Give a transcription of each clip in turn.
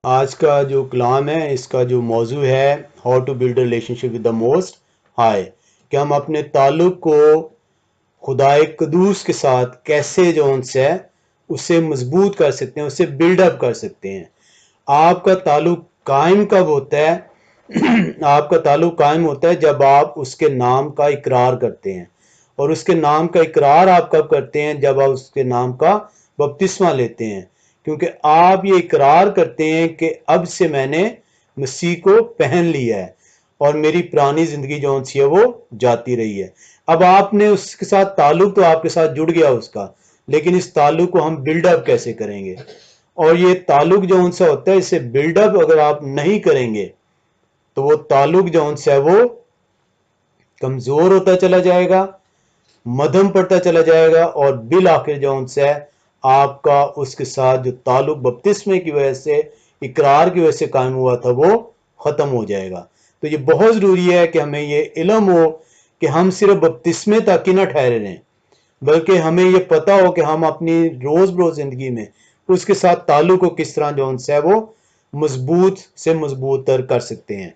آج کا جو کلام ہے اس کا جو موضوع ہے how to build relationship with the most high, کہ ہم اپنے تعلق کو خدائے قدوس کے ساتھ کیسے جو ان سے اسے مضبوط کر سکتے ہیں، اسے بلڈ اپ کر سکتے ہیں۔ آپ کا تعلق قائم کب ہوتا ہے؟ آپ کا تعلق قائم ہوتا ہے جب آپ اس کے نام کا اقرار کرتے ہیں، اور اس کے نام کا اقرار آپ کب کرتے ہیں؟ جب آپ اس کے نام کا بپتسمہ لیتے ہیں، کیونکہ آپ یہ اقرار کرتے ہیں کہ اب سے میں نے مسیح کو پہن لیا ہے اور میری پرانی زندگی جو سی ہے وہ جاتی رہی ہے۔ اب آپ نے اس کے ساتھ تعلق تو آپ کے ساتھ جڑ گیا اس کا، لیکن اس تعلق کو ہم بلڈ اپ کیسے کریں گے؟ اور یہ تعلق جو ان سے ہوتا ہے، اسے بلڈ اپ اگر آپ نہیں کریں گے تو وہ تعلق جو ان سے ہے وہ کمزور ہوتا چلا جائے گا، مدھم پڑتا چلا جائے گا، اور بالآخر جو ان سے آپ کا اس کے ساتھ جو تعلق بپتسمے کی وجہ سے، اقرار کی وجہ سے قائم ہوا تھا، وہ ختم ہو جائے گا۔ تو یہ بہت ضروری ہے کہ ہمیں یہ علم ہو کہ ہم صرف بپتسمے تک ہی نہ ٹھہرے رہیں، بلکہ ہمیں یہ پتا ہو کہ ہم اپنی روز بروز زندگی میں اس کے ساتھ تعلق کو کس طرح جو ان سے وہ مضبوط سے مضبوط تر کر سکتے ہیں۔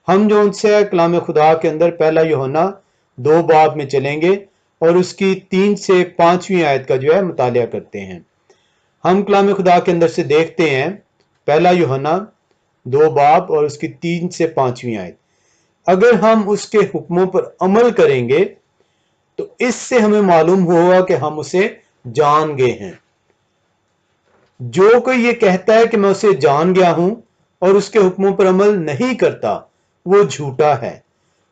ہم جو ان سے کلام خدا کے اندر پہلا یوحنا 2 باب میں چلیں گے اور اس کی 3 سے 5ویں آیت کا جو ہے مطالعہ کرتے ہیں۔ ہم کلام خدا کے اندر سے دیکھتے ہیں پہلا یوحنا 2 باب اور اس کی 3 سے 5ویں آیت۔ اگر ہم اس کے حکموں پر عمل کریں گے تو اس سے ہمیں معلوم ہوگا کہ ہم اسے جان گئے ہیں۔ جو کوئی یہ کہتا ہے کہ میں اسے جان گیا ہوں اور اس کے حکموں پر عمل نہیں کرتا، وہ جھوٹا ہے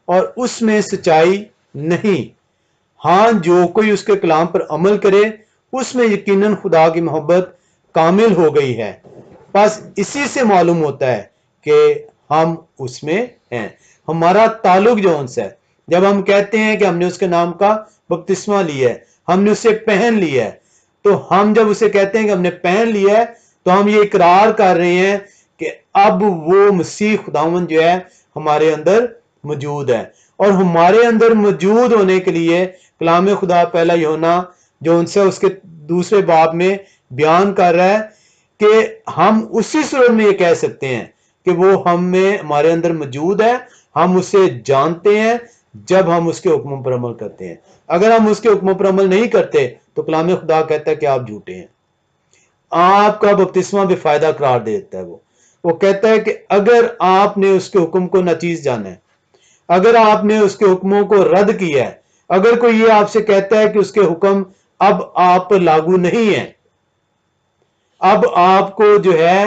اور اس میں سچائی نہیں۔ ہاں، جو کوئی اس کے کلام پر عمل کرے اس میں یقیناً خدا کی محبت کامل ہو گئی ہے۔ بس اسی سے معلوم ہوتا ہے کہ ہم اس میں ہیں۔ ہمارا تعلق جو ان سے ہے، جب ہم کہتے ہیں کہ ہم نے اس کے نام کا بپتسمہ لیا ہے، ہم نے اسے پہن لیا ہے، تو ہم جب اسے کہتے ہیں کہ ہم نے پہن لیا ہے تو ہم یہ اقرار کر رہے ہیں کہ اب وہ مسیح خداوند جو ہے ہمارے اندر موجود ہے۔ اور ہمارے اندر موجود ہونے کے لیے کلام خدا پہلا یوحنا جو ان سے اس کے 2 باب میں بیان کر رہا ہے کہ ہم اسی صورت میں یہ کہہ سکتے ہیں کہ وہ ہم میں ہمارے اندر موجود ہے، ہم اسے جانتے ہیں جب ہم اس کے حکموں پر عمل کرتے ہیں۔ اگر ہم اس کے حکموں پر عمل نہیں کرتے تو کلام خدا کہتا ہے کہ آپ جھوٹے ہیں۔ آپ کا بپتسمہ بے فائدہ قرار دیتا ہے۔ وہ کہتا ہے کہ اگر آپ نے اس کے حکم کو ناچیز جانا ہے، اگر آپ نے اس کے حکموں کو رد کیا ہے، اگر کوئی یہ آپ سے کہتا ہے کہ اس کے حکم اب آپ پر لاگو نہیں ہیں، اب آپ کو جو ہے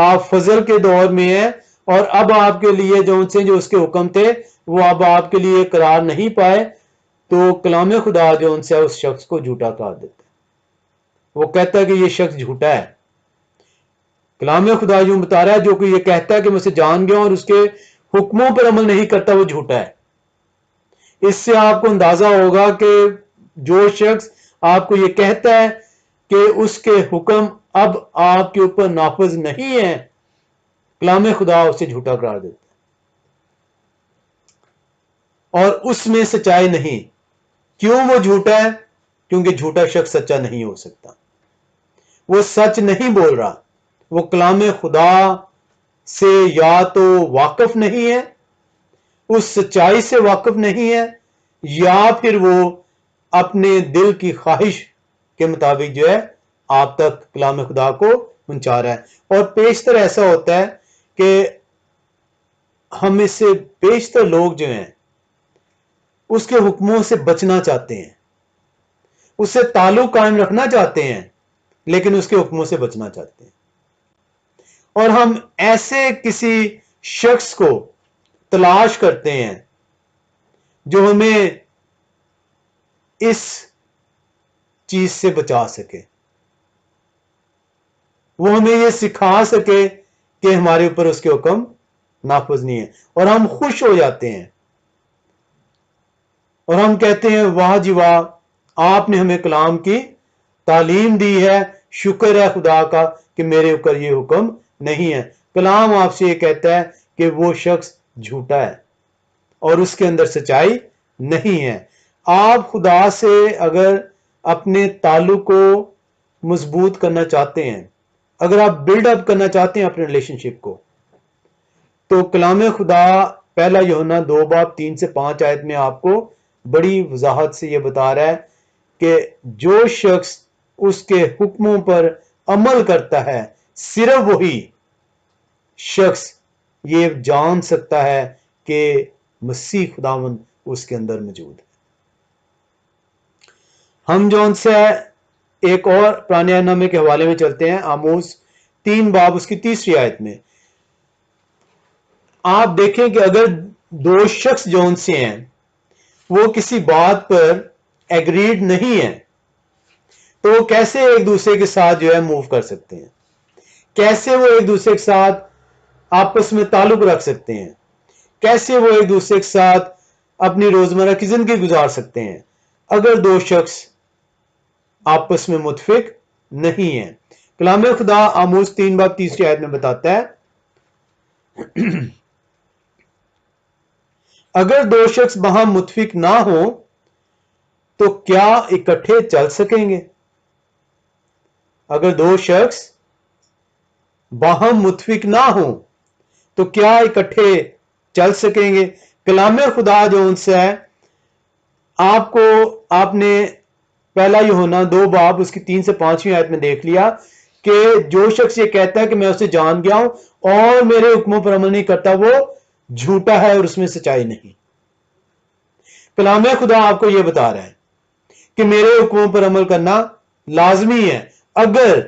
آپ فضل کے دور میں ہیں اور اب آپ کے لیے جو اس کے حکم تھے وہ اب آپ کے لیے قرار نہیں پائے، تو کلام خدا جو ان سے اس شخص کو جھوٹا قرار دیتا ہے۔ وہ کہتا ہے کہ یہ شخص جھوٹا ہے۔ کلام خدا یوں بتا رہا ہے، جو کوئی یہ کہتا ہے کہ میں اسے جان گیا ہوں اور اس کے حکموں پر عمل نہیں کرتا، وہ جھوٹا ہے۔ اس سے آپ کو اندازہ ہوگا کہ جو شخص آپ کو یہ کہتا ہے کہ اس کے حکم اب آپ کے اوپر نافذ نہیں ہیں، کلام خدا اسے جھوٹا قرار دیتا ہے اور اس میں سچائی نہیں۔ کیوں وہ جھوٹا ہے؟ کیونکہ جھوٹا شخص سچا نہیں ہو سکتا۔ وہ سچ نہیں بول رہا، وہ کلام خدا سے یا تو واقف نہیں ہے، اس سچائی سے واقف نہیں ہے، یا پھر وہ اپنے دل کی خواہش کے مطابق جو ہے آپ تک کلام خدا کو پہنچا رہا ہے۔ اور بیشتر ایسا ہوتا ہے کہ ہم میں سے بیشتر لوگ جو ہیں اس کے حکموں سے بچنا چاہتے ہیں، اس سے تعلق قائم رکھنا چاہتے ہیں، لیکن اس کے حکموں سے بچنا چاہتے ہیں۔ اور ہم ایسے کسی شخص کو تلاش کرتے ہیں جو ہمیں اس چیز سے بچا سکے، وہ ہمیں یہ سکھا سکے کہ ہمارے اوپر اس کے حکم نافذ نہیں ہے، اور ہم خوش ہو جاتے ہیں اور ہم کہتے ہیں واہ جی واہ، آپ نے ہمیں کلام کی تعلیم دی ہے، شکر ہے خدا کا کہ میرے اوپر یہ حکم نہیں ہے۔ کلام آپ سے یہ کہتا ہے کہ وہ شخص جھوٹا ہے اور اس کے اندر سچائی نہیں ہے۔ آپ خدا سے اگر اپنے تعلق کو مضبوط کرنا چاہتے ہیں اگر آپ بلڈ اپ کرنا چاہتے ہیں اپنے ریلیشنشپ کو تو کلام خدا پہلا یوحنا 2:3-5 آیت میں آپ کو بڑی وضاحت سے یہ بتا رہا ہے کہ جو شخص اس کے حکموں پر عمل کرتا ہے صرف وہی شخص یہ جان سکتا ہے کہ مسیح خداوند اس کے اندر موجود ہے۔ ہم جو ان سے ایک اور پرانے عہد نامے کے حوالے میں چلتے ہیں، آموس 3 اس کی 3 آیت میں آپ دیکھیں کہ اگر دو شخص جو ان سے ہیں وہ کسی بات پر ایگریڈ نہیں ہیں تو وہ کیسے ایک دوسرے کے ساتھ جو ہے موو کر سکتے ہیں، کیسے وہ ایک دوسرے کے ساتھ آپس میں تعلق رکھ سکتے ہیں، کیسے وہ ایک دوسرے کے ساتھ اپنی روزمرہ کی زندگی گزار سکتے ہیں اگر دو شخص آپس میں متفق نہیں ہیں۔ کلام خدا آموس 3:3 آیت میں بتاتا ہے اگر دو شخص باہم متفق نہ ہوں تو کیا اکٹھے چل سکیں گے؟ اگر دو شخص باہم متفق نہ ہوں تو کیا اکٹھے چل سکیں گے؟ کلام خدا جو ان سے ہے آپ نے پہلا یوحنا 2 اس کی 3-5 آیت میں دیکھ لیا کہ جو شخص یہ کہتا ہے کہ میں اسے جان گیا ہوں اور میرے حکموں پر عمل نہیں کرتا وہ جھوٹا ہے اور اس میں سچائی نہیں۔ کلام خدا آپ کو یہ بتا رہا ہے کہ میرے حکموں پر عمل کرنا لازمی ہے اگر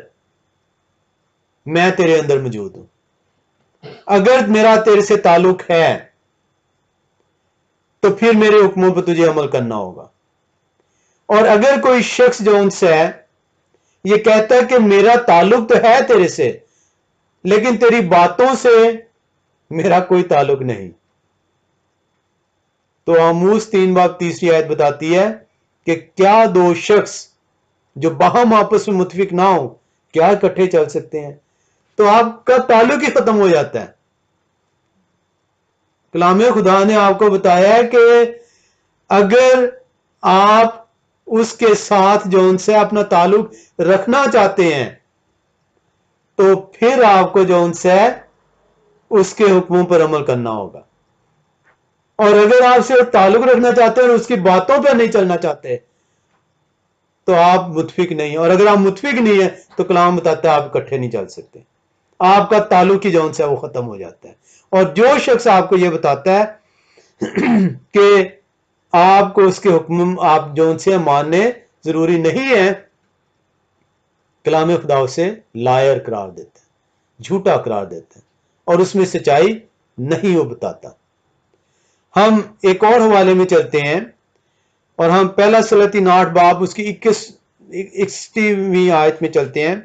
میں تیرے اندر موجود ہوں، اگر میرا تیرے سے تعلق ہے تو پھر میرے حکموں پر تجھے عمل کرنا ہوگا۔ اور اگر کوئی شخص جو ان سے ہے یہ کہتا ہے کہ میرا تعلق تو ہے تیرے سے لیکن تیری باتوں سے میرا کوئی تعلق نہیں، تو آموس 3:3 آیت بتاتی ہے کہ کیا دو شخص جو باہم آپس میں متفق نہ ہو کیا اکٹھے چل سکتے ہیں؟ تو آپ کا تعلق ہی ختم ہو جاتا ہے۔ کلام خدا نے آپ کو بتایا ہے کہ اگر آپ اس کے ساتھ جو ان سے اپنا تعلق رکھنا چاہتے ہیں تو پھر آپ کو جو ان سے اس کے حکموں پر عمل کرنا ہوگا، اور اگر آپ سے تعلق رکھنا چاہتے ہیں اور اس کی باتوں پر نہیں چلنا چاہتے تو آپ متفق نہیں، اور اگر آپ متفق نہیں ہیں تو کلام بتاتا ہے آپ اکٹھے نہیں چل سکتے، آپ کا تعلق ہی جو ان سے وہ ختم ہو جاتا ہے۔ اور جو شخص آپ کو یہ بتاتا ہے کہ آپ کو اس کے حکم آپ جو ان سے ماننے ضروری نہیں ہے، کلام خدا اسے لائر قرار دیتا ہے، جھوٹا قرار دیتا ہے اور اس میں سچائی نہیں وہ بتاتا۔ ہم ایک اور حوالے میں چلتے ہیں اور ہم پہلا سلاطین 8 اس کی 21 آیت میں چلتے ہیں،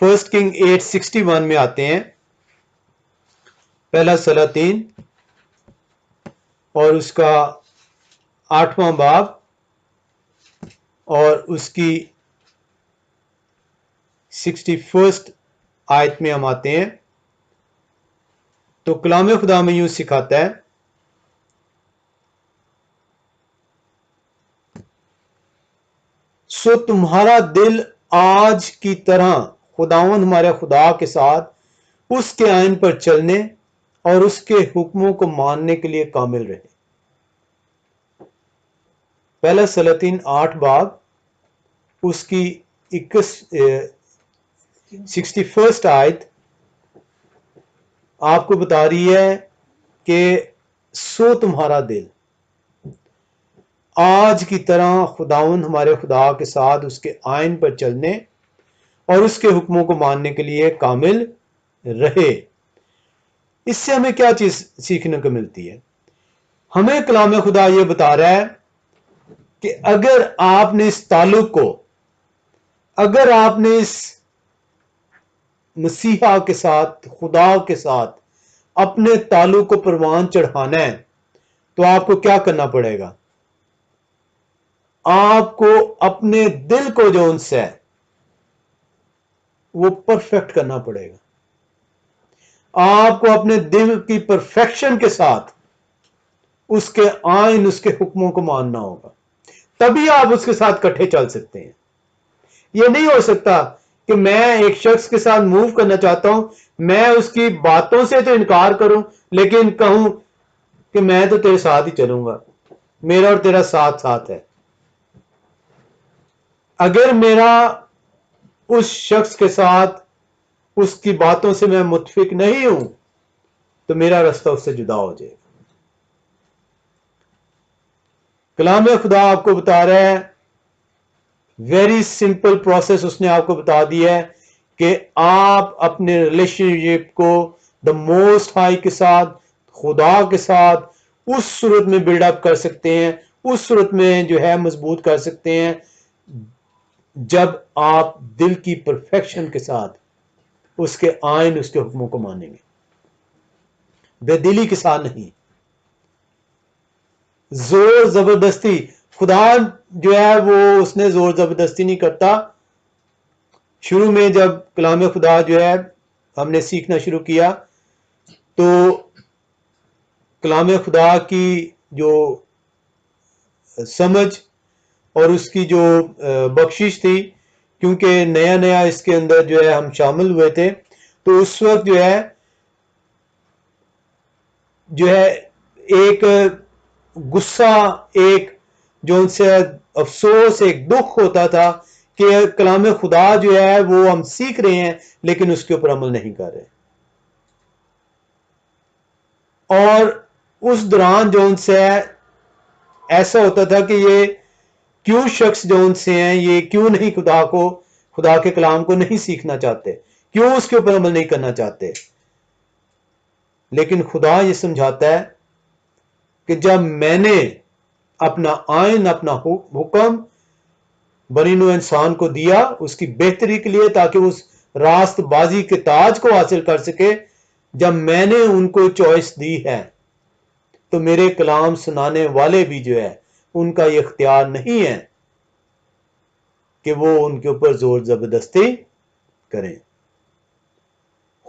1 کنگ 8:61 میں آتے ہیں، پہلا سلاطین اور اس کا 8واں باب اور اس کی 61 آیت میں ہم آتے ہیں تو کلام خدا میں یوں سکھاتا ہے سو تمہارا دل آج کی طرح خداوند ہمارے خدا کے ساتھ اس کے آئین پر چلنے اور اس کے حکموں کو ماننے کے لیے کامل رہے۔ پہلا سلاطین 8 اس کی 61 آیت آپ کو بتا رہی ہے کہ سو تمہارا دل آج کی طرح خداوند ہمارے خدا کے ساتھ اس کے آئین پر چلنے اور اس کے حکموں کو ماننے کے لیے کامل رہے۔ اس سے ہمیں کیا چیز سیکھنے کو ملتی ہے؟ ہمیں کلام خدا یہ بتا رہا ہے کہ اگر آپ نے اس تعلق کو، اگر آپ نے اس مسیحا کے ساتھ، خدا کے ساتھ اپنے تعلق کو پروان چڑھانا ہے تو آپ کو کیا کرنا پڑے گا؟ آپ کو اپنے دل کو جو ان سے ہے وہ پرفیکٹ کرنا پڑے گا۔ آپ کو اپنے دل کی پرفیکشن کے ساتھ اس کے آئین، اس کے حکموں کو ماننا ہوگا، تبھی آپ اس کے ساتھ کٹھے چل سکتے ہیں۔ یہ نہیں ہو سکتا کہ میں ایک شخص کے ساتھ موو کرنا چاہتا ہوں, میں اس کی باتوں سے تو انکار کروں لیکن کہوں کہ میں تو تیرے ساتھ ہی چلوں گا, میرا اور تیرا ساتھ ساتھ ہے. اگر میرا اس شخص کے ساتھ اس کی باتوں سے میں متفق نہیں ہوں تو میرا راستہ اس سے جدا ہو جائے گا. کلام خدا آپ کو بتا رہا ہے, ویری سمپل پروسیس اس نے آپ کو بتا دیا ہے کہ آپ اپنے ریلیشن شپ کو دا موسٹ ہائی کے ساتھ, خدا کے ساتھ اس صورت میں بلڈ اپ کر سکتے ہیں, اس صورت میں جو ہے مضبوط کر سکتے ہیں جب آپ دل کی پرفیکشن کے ساتھ اس کے آئین, اس کے حکموں کو مانیں گے, بے دلی کے ساتھ نہیں, زور زبردستی. خدا جو ہے وہ اس نے زور زبردستی نہیں کرتا. شروع میں جب کلام خدا جو ہے ہم نے سیکھنا شروع کیا تو کلام خدا کی جو سمجھ اور اس کی جو بخشش تھی, کیونکہ نیا نیا اس کے اندر جو ہے ہم شامل ہوئے تھے, تو اس وقت جو ہے ایک غصہ, ایک جو ان سے افسوس, ایک دکھ ہوتا تھا کہ کلام خدا جو ہے وہ ہم سیکھ رہے ہیں لیکن اس کے اوپر عمل نہیں کر رہے. اور اس دوران جو ان سے ایسا ہوتا تھا کہ یہ کیوں شخص جو ان سے ہیں یہ کیوں نہیں خدا کے کلام کو نہیں سیکھنا چاہتے, کیوں اس کے اوپر عمل نہیں کرنا چاہتے. لیکن خدا یہ سمجھاتا ہے کہ جب میں نے اپنا آئین, اپنا حکم بنی نوع انسان کو دیا اس کی بہتری کے لیے تاکہ اس راست بازی کے تاج کو حاصل کر سکے, جب میں نے ان کو چوائس دی ہے تو میرے کلام سنانے والے بھی جو ہے ان کا یہ اختیار نہیں ہے کہ وہ ان کے اوپر زور زبردستی کریں.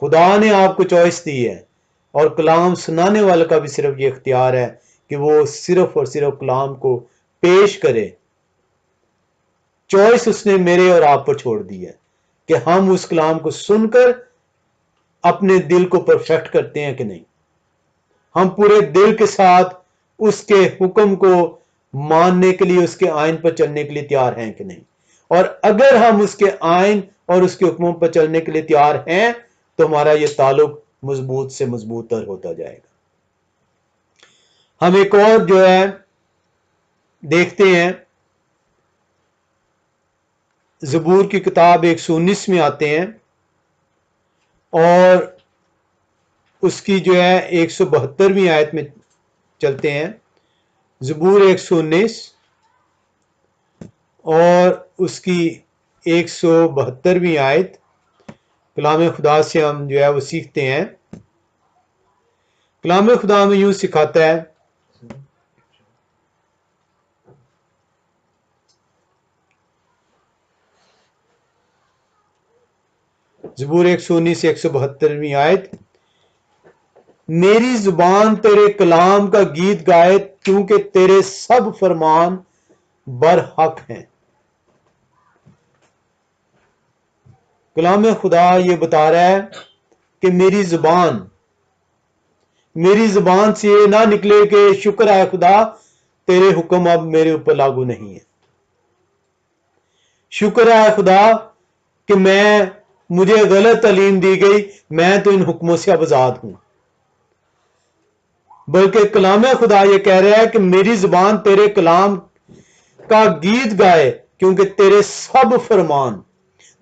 خدا نے آپ کو چوائس دی ہے اور کلام سنانے والے کا بھی صرف یہ اختیار ہے کہ وہ صرف اور صرف کلام کو پیش کرے. چوائس اس نے میرے اور آپ پر چھوڑ دی ہے کہ ہم اس کلام کو سن کر اپنے دل کو پرفیکٹ کرتے ہیں کہ نہیں, ہم پورے دل کے ساتھ اس کے حکم کو ماننے کے لیے, اس کے آئین پر چلنے کے لیے تیار ہیں کہ نہیں. اور اگر ہم اس کے آئین اور اس کے حکموں پر چلنے کے لیے تیار ہیں تو ہمارا یہ تعلق مضبوط سے مضبوط تر ہوتا جائے گا. ہم ایک اور جو ہے دیکھتے ہیں, زبور کی کتاب 119 میں آتے ہیں اور اس کی جو ہے 172ویں آیت میں چلتے ہیں. زبور 119 اور اس کی 172ویں آیت کلام خدا سے ہم جو ہے وہ سیکھتے ہیں. کلام خدا میں یوں سکھاتا ہے, زبور 119 172ویں آیت, میری زبان تیرے کلام کا گیت گائے کیونکہ تیرے سب فرمان برحق ہیں. کلام خدا یہ بتا رہا ہے کہ میری زبان سے یہ نہ نکلے کہ شکر ہے خدا تیرے حکم اب میرے اوپر لاگو نہیں ہے, شکر ہے خدا کہ مجھے غلط تعلیم دی گئی, میں تو ان حکموں سے اب آزاد ہوں. بلکہ کلام خدا یہ کہہ رہا ہے کہ میری زبان تیرے کلام کا گیت گائے کیونکہ تیرے سب فرمان,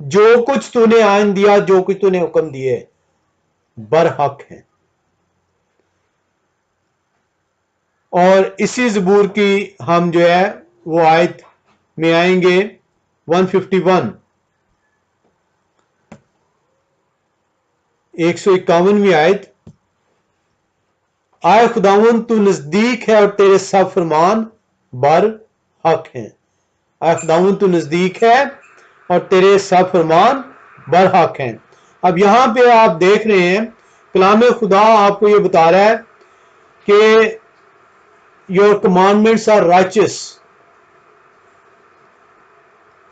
جو کچھ تو نے آئین دیا, جو کچھ تو نے حکم دیے, برحق ہیں. اور اسی زبور کی ہم جو ہے وہ آیت میں آئیں گے 151, 151ویں آیت, آئے خداون تو نزدیک ہے اور تیرے سب فرمان برحق ہیں. آئے خداون تو نزدیک ہے اور تیرے سب فرمان برحق ہیں. اب یہاں پہ آپ دیکھ رہے ہیں کلام خدا آپ کو یہ بتا رہا ہے کہ your commandments are righteous.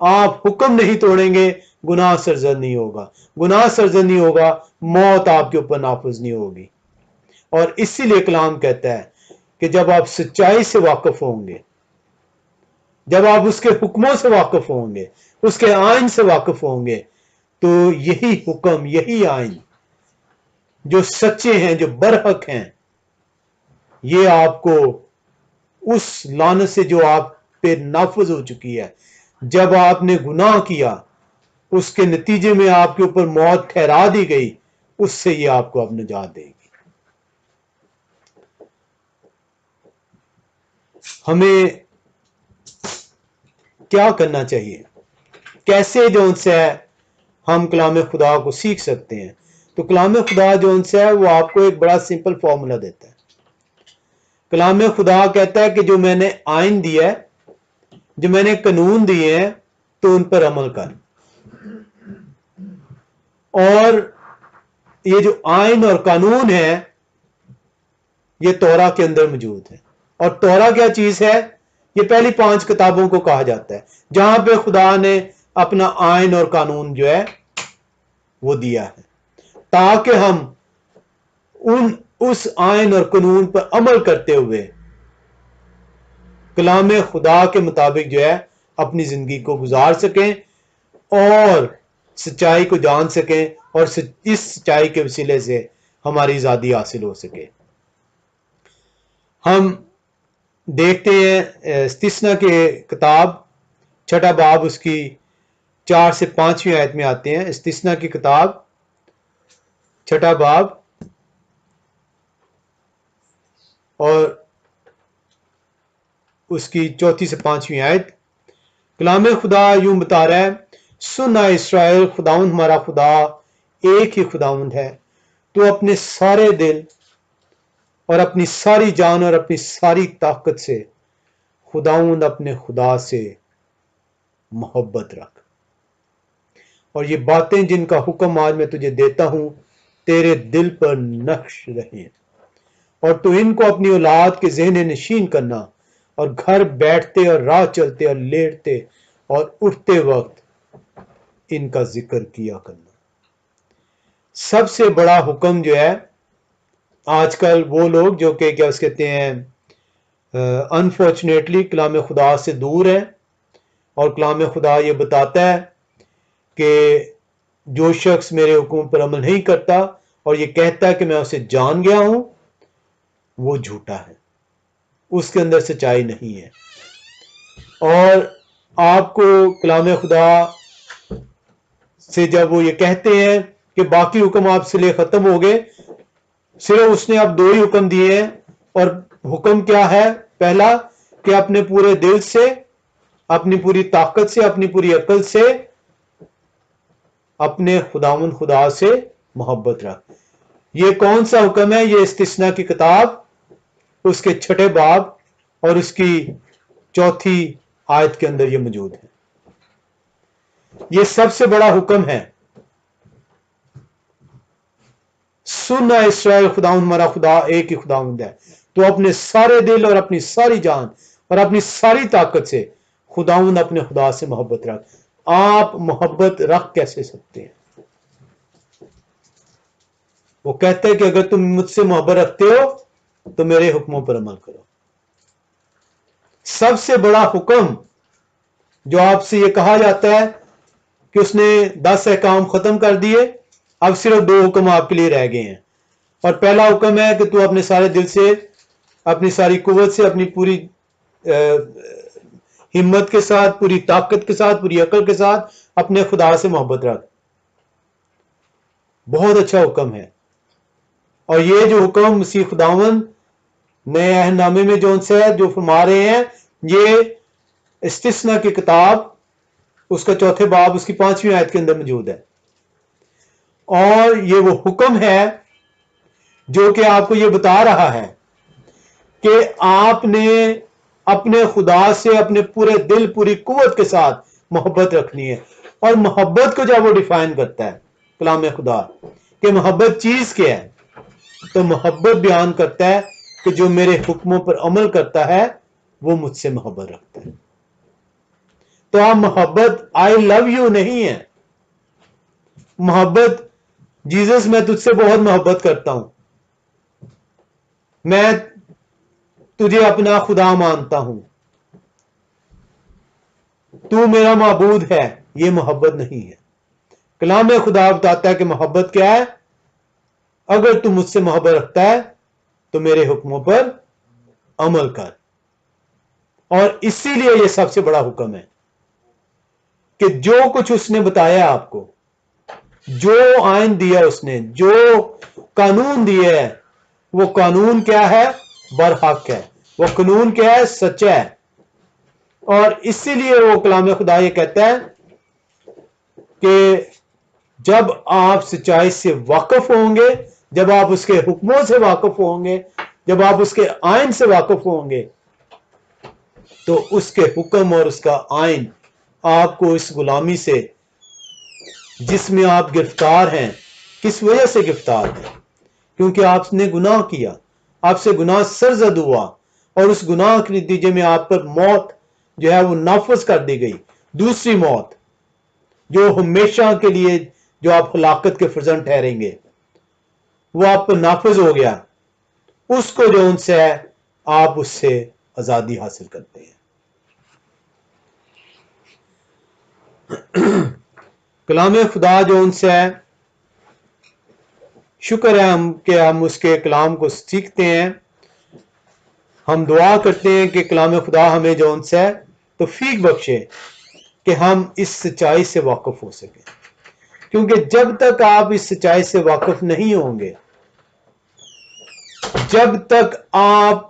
آپ حکم نہیں توڑیں گے گناہ سرزد نہیں ہوگا، گناہ سرزد نہیں ہوگا موت آپ کے اوپر نافذ نہیں ہوگی۔ اور اسی لیے کلام کہتا ہے کہ جب آپ سچائی سے واقف ہوں گے، جب آپ اس کے حکموں سے واقف ہوں گے، اس کے آئین سے واقف ہوں گے، تو یہی حکم، یہی آئین جو سچے ہیں، جو برحق ہیں، یہ آپ کو اس لعنت سے جو آپ پہ نافذ ہو چکی ہے، جب آپ نے گناہ کیا اس کے نتیجے میں آپ کے اوپر موت ٹھہرا دی گئی، اس سے یہ آپ کو اب نجات دے گی۔ ہمیں کیا کرنا چاہیے؟ کیسے جو ان سے ہم کلام خدا کو سیکھ سکتے ہیں؟ تو کلام خدا جو ان سے ہے وہ آپ کو ایک بڑا سمپل فارمولا دیتا ہے۔ کلام خدا کہتا ہے کہ جو میں نے آئین دیا ہے، جو میں نے قانون دیے ہیں، تو ان پر عمل کر۔ اور یہ جو آئین اور قانون ہے یہ تورا کے اندر موجود ہے۔ اور تورا کیا چیز ہے؟ یہ پہلی 5 کتابوں کو کہا جاتا ہے جہاں پہ خدا نے اپنا آئین اور قانون جو ہے وہ دیا ہے، تاکہ ہم اس آئین اور قانون پر عمل کرتے ہوئے کلام خدا کے مطابق جو ہے اپنی زندگی کو گزار سکیں اور سچائی کو جان سکیں، اور اس سچائی کے وسیلے سے ہماری آزادی حاصل ہو سکے۔ ہم دیکھتے ہیں استثنا کے کتاب 6 باب اس کی 4 سے 5ویں آیت میں آتے ہیں۔ استثنا کی کتاب 6 باب اور اس کی 4 سے 5ویں آیت، کلام خدا یوں بتا رہا ہے، سنا اسرائیل، خداوند ہمارا خدا ایک ہی خداوند ہے، تو اپنے سارے دل اور اپنی ساری جان اور اپنی ساری طاقت سے خداوند اپنے خدا سے محبت رکھ۔ اور یہ باتیں جن کا حکم آج میں تجھے دیتا ہوں تیرے دل پر نقش رہیں، اور تو ان کو اپنی اولاد کے ذہن نشین کرنا، اور گھر بیٹھتے اور راہ چلتے اور لیٹتے اور اٹھتے وقت ان کا ذکر کیا کرنا۔ سب سے بڑا حکم جو ہے، آج کل وہ لوگ جو کہ کیا اس کہتے ہیں انفارچونیٹلی کلام خدا سے دور ہیں، اور کلام خدا یہ بتاتا ہے کہ جو شخص میرے حکم پر عمل نہیں کرتا اور یہ کہتا ہے کہ میں اسے جان گیا ہوں، وہ جھوٹا ہے، اس کے اندر سچائی نہیں ہے۔ اور آپ کو کلام خدا سے جب وہ یہ کہتے ہیں کہ باقی حکم آپ سے لے ختم ہو گئے، صرف اس نے اب 2 ہی حکم دیے ہیں، اور حکم کیا ہے؟ پہلا کہ اپنے پورے دل سے، اپنی پوری طاقت سے، اپنی پوری عقل سے اپنے خداوند خدا سے محبت رکھ۔ یہ کون سا حکم ہے؟ یہ استثنا کی کتاب اس کے 6 باب اور اس کی 4 آیت کے اندر یہ موجود ہے۔ یہ سب سے بڑا حکم ہے۔ سننا اسرائیل، خداوند ہمارا خدا ایک ہی خداوند ہے، تو اپنے سارے دل اور اپنی ساری جان اور اپنی ساری طاقت سے خداوند اپنے خدا سے محبت رکھ۔ آپ محبت رکھ کیسے سکتے ہیں؟ وہ کہتے ہیں کہ اگر تم مجھ سے محبت رکھتے ہو تو میرے حکموں پر عمل کرو۔ سب سے بڑا حکم جو آپ سے یہ کہا جاتا ہے کہ اس نے 10 احکام ختم کر دیے، اب صرف 2 حکم آپ کے لیے رہ گئے ہیں۔ اور پہلا حکم ہے کہ تو اپنے سارے دل سے، اپنی ساری قوت سے، اپنی پوری ہمت کے ساتھ، پوری طاقت کے ساتھ، پوری عقل کے ساتھ اپنے خدا سے محبت رکھ۔ بہت اچھا حکم ہے۔ اور یہ جو حکم مسیح خداوند نئے عہد نامے میں جو ان سے ہے جو فرما رہے ہیں، یہ استثنا کی کتاب اس کا 4 باب اس کی 5ویں آیت کے اندر موجود ہے۔ اور یہ وہ حکم ہے جو کہ آپ کو یہ بتا رہا ہے کہ آپ نے اپنے خدا سے اپنے پورے دل، پوری قوت کے ساتھ محبت رکھنی ہے۔ اور محبت کو جب وہ ڈیفائن کرتا ہے کلام خدا کہ محبت چیز کیا ہے، تو محبت بیان کرتا ہے کہ جو میرے حکموں پر عمل کرتا ہے وہ مجھ سے محبت رکھتا ہے۔ تو آپ محبت آئی لو یو نہیں ہے. محبت جیزس میں تجھ سے بہت محبت کرتا ہوں, میں تجھے اپنا خدا مانتا ہوں, تو میرا معبود ہے, یہ محبت نہیں ہے. کلام خدا بتاتا ہے کہ محبت کیا ہے. اگر تو مجھ سے محبت رکھتا ہے تو میرے حکموں پر عمل کر. اور اسی لیے یہ سب سے بڑا حکم ہے کہ جو کچھ اس نے بتایا آپ کو, جو آئین دیا اس نے, جو قانون دیا ہے, وہ قانون کیا ہے؟ برحق ہے. وہ قانون کیا ہے؟ سچا ہے. اور اسی لیے وہ کلام خدا یہ کہتا ہے کہ جب آپ سچائی سے واقف ہوں گے, جب آپ اس کے حکموں سے واقف ہوں گے, جب آپ اس کے آئین سے واقف ہوں گے, تو اس کے حکم اور اس کا آئین آپ کو اس غلامی سے جس میں آپ گرفتار ہیں, کس وجہ سے گرفتار ہیں؟ کیونکہ آپ نے گناہ کیا, آپ سے گناہ سرزد ہوا, اور اس گناہ کے نتیجے میں آپ پر موت جو ہے وہ نافذ کر دی گئی. دوسری موت جو ہمیشہ کے لیے جو آپ ہلاکت کے فرزند ٹھہریں گے, وہ آپ پر نافذ ہو گیا. اس کو جو ان سے ہے آپ اس سے آزادی حاصل کرتے ہیں. کلام خدا جو ان سے ہے, شکر ہے کہ ہم اس کے کلام کو سیکھتے ہیں. ہم دعا کرتے ہیں کہ کلام خدا ہمیں جو ان سے ہے توفیق بخشے کہ ہم اس سچائی سے واقف ہو سکیں. کیونکہ جب تک آپ اس سچائی سے واقف نہیں ہوں گے, جب تک آپ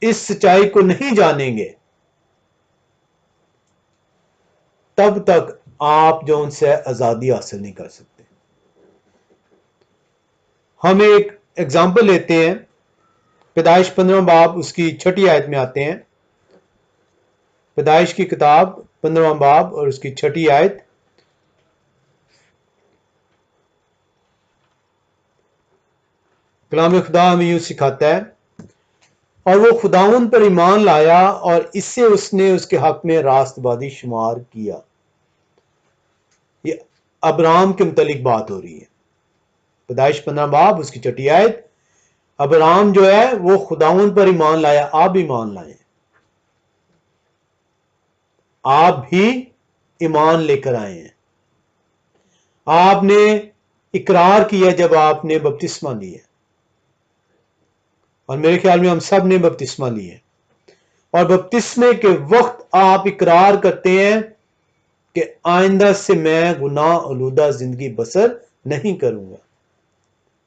اس سچائی کو نہیں جانیں گے, تب تک آپ جو ان سے آزادی حاصل نہیں کر سکتے. ہم ایک ایگزامپل لیتے ہیں. پیدائش 15 باب اس کی 6 آیت میں آتے ہیں. پیدائش کی کتاب 15 باب اور اس کی 6 آیت. کلام خدا ہمیں یوں سکھاتا ہے, اور وہ خداوند پر ایمان لایا اور اس سے اس نے اس کے حق میں راست بازی شمار کیا. یہ ابرام کے متعلق بات ہو رہی ہے. پیدائش 15 باب اس کی 6 آیت. ابرام جو ہے وہ خداوند پر ایمان لایا. آپ بھی ایمان لائیں, آپ بھی ایمان لے کر آئے ہیں. آپ نے اقرار کیا جب آپ نے بپتسمہ لیا, اور میرے خیال میں ہم سب نے بپتسمہ لی ہے. اور بپتسمے کے وقت آپ اقرار کرتے ہیں کہ آئندہ سے میں گناہ آلودہ زندگی بسر نہیں کروں گا.